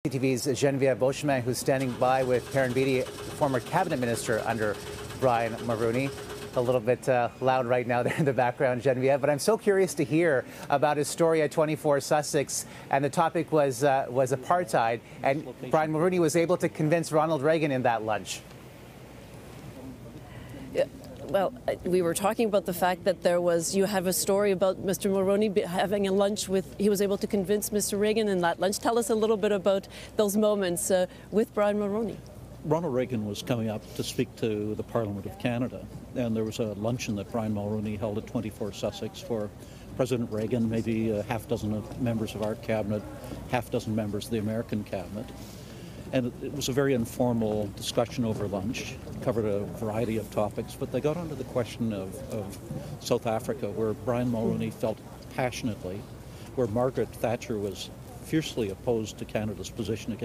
TV's Genevieve Beauchemin, who's standing by with Perrin Beatty, former cabinet minister under Brian Mulroney. A little bit loud right now there in the background, Genevieve, but I'm so curious to hear about his story at 24 Sussex, and the topic was apartheid, and Brian Mulroney was able to convince Ronald Reagan in that lunch. Well, we were talking about the fact that you have a story about Mr. Mulroney having a lunch with, he was able to convince Mr. Reagan in that lunch. Tell us a little bit about those moments with Brian Mulroney. Ronald Reagan was coming up to speak to the Parliament of Canada, and there was a luncheon that Brian Mulroney held at 24 Sussex for President Reagan, maybe a half dozen of members of our cabinet, half dozen members of the American cabinet. And it was a very informal discussion over lunch. It covered a variety of topics, but they got onto the question of South Africa, where Brian Mulroney felt passionately, where Margaret Thatcher was fiercely opposed to Canada's position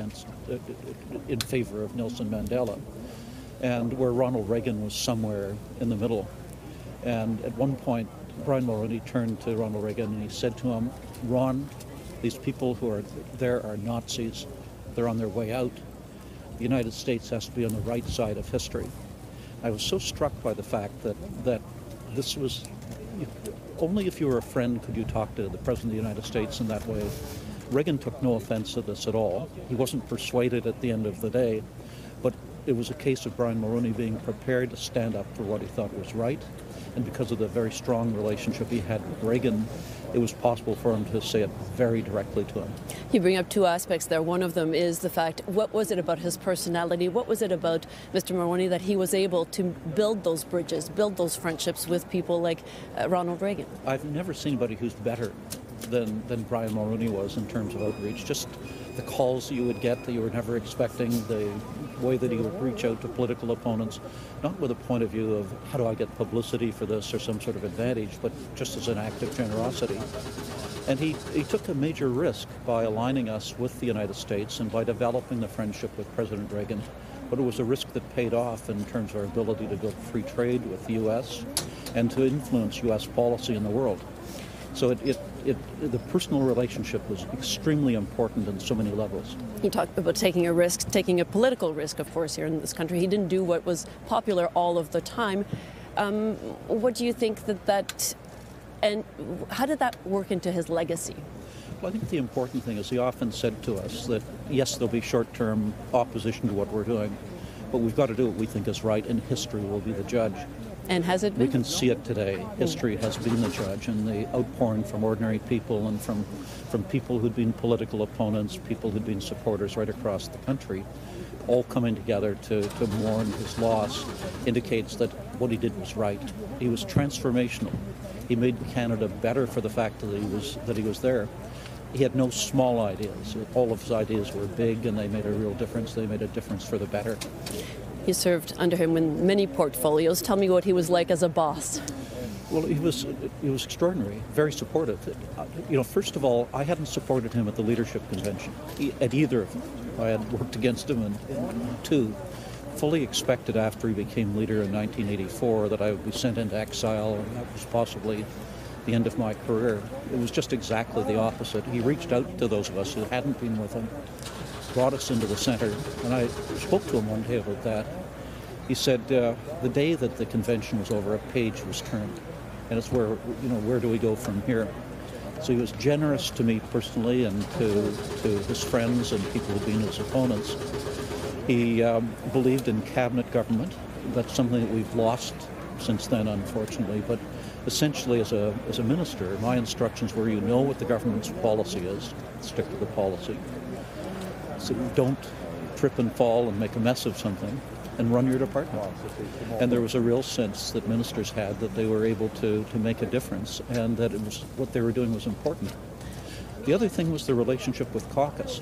in favor of Nelson Mandela, and where Ronald Reagan was somewhere in the middle. And at one point, Brian Mulroney turned to Ronald Reagan and he said to him, "Ron, these people who are there are Nazis. They're on their way out. The United States has to be on the right side of history." I was so struck by the fact that this was, only if you were a friend could you talk to the President of the United States in that way. Reagan took no offense to this at all. He wasn't persuaded at the end of the day, but it was a case of Brian Mulroney being prepared to stand up for what he thought was right. And because of the very strong relationship he had with Reagan, it was possible for him to say it very directly to him. You bring up two aspects there. One of them is the fact, what was it about his personality? What was it about Mr. Mulroney that he was able to build those bridges, build those friendships with people like Ronald Reagan? I've never seen anybody who's better than Brian Mulroney was in terms of outreach. Just the calls you would get that you were never expecting, the way that he would reach out to political opponents, not with a point of view of how do I get publicity for this or some sort of advantage, but just as an act of generosity. And he took a major risk by aligning us with the United States and by developing the friendship with President Reagan. But it was a risk that paid off in terms of our ability to build free trade with the U.S. and to influence U.S. policy in the world. So the personal relationship was extremely important on so many levels. He talked about taking a risk, taking a political risk, of course, here in this country. He didn't do what was popular all of the time. What do you think and how did that work into his legacy? Well, I think the important thing is he often said to us that, yes, there'll be short-term opposition to what we're doing, but we've got to do what we think is right, and history will be the judge. And has it been? We can see it today. History has been the judge, and the outpouring from ordinary people and from people who'd been political opponents, people who'd been supporters right across the country, all coming together to mourn his loss, indicates that what he did was right. He was transformational. He made Canada better for the fact that he was there. He had no small ideas. All of his ideas were big, and they made a real difference. They made a difference for the better. You served under him in many portfolios. Tell me what he was like as a boss. Well, he was extraordinary, very supportive. First of all, I hadn't supported him at the leadership convention, at either of them. I had worked against him in two. Fully expected after he became leader in 1984 that I would be sent into exile, and that was possibly the end of my career. It was just exactly the opposite. He reached out to those of us who hadn't been with him, brought us into the center, and I spoke to him one day about that. He said, the day that the convention was over, a page was turned, and it's where do we go from here? So he was generous to me personally and to his friends and people who'd been his opponents. He believed in cabinet government. That's something that we've lost since then, unfortunately, but essentially as a minister, my instructions were, you know what the government's policy is, stick to the policy. So don't trip and fall and make a mess of something, and run your department. And there was a real sense that ministers had that they were able to make a difference, and that what they were doing was important. The other thing was the relationship with caucus.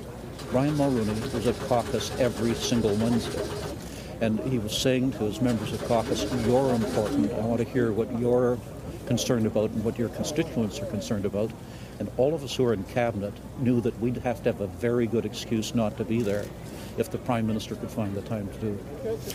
Brian Mulroney was at caucus every single Wednesday, and he was saying to his members of caucus, "You're important. I want to hear what you're concerned about and what your constituents are concerned about." And all of us who are in cabinet knew that we'd have to have a very good excuse not to be there if the Prime Minister could find the time to do it.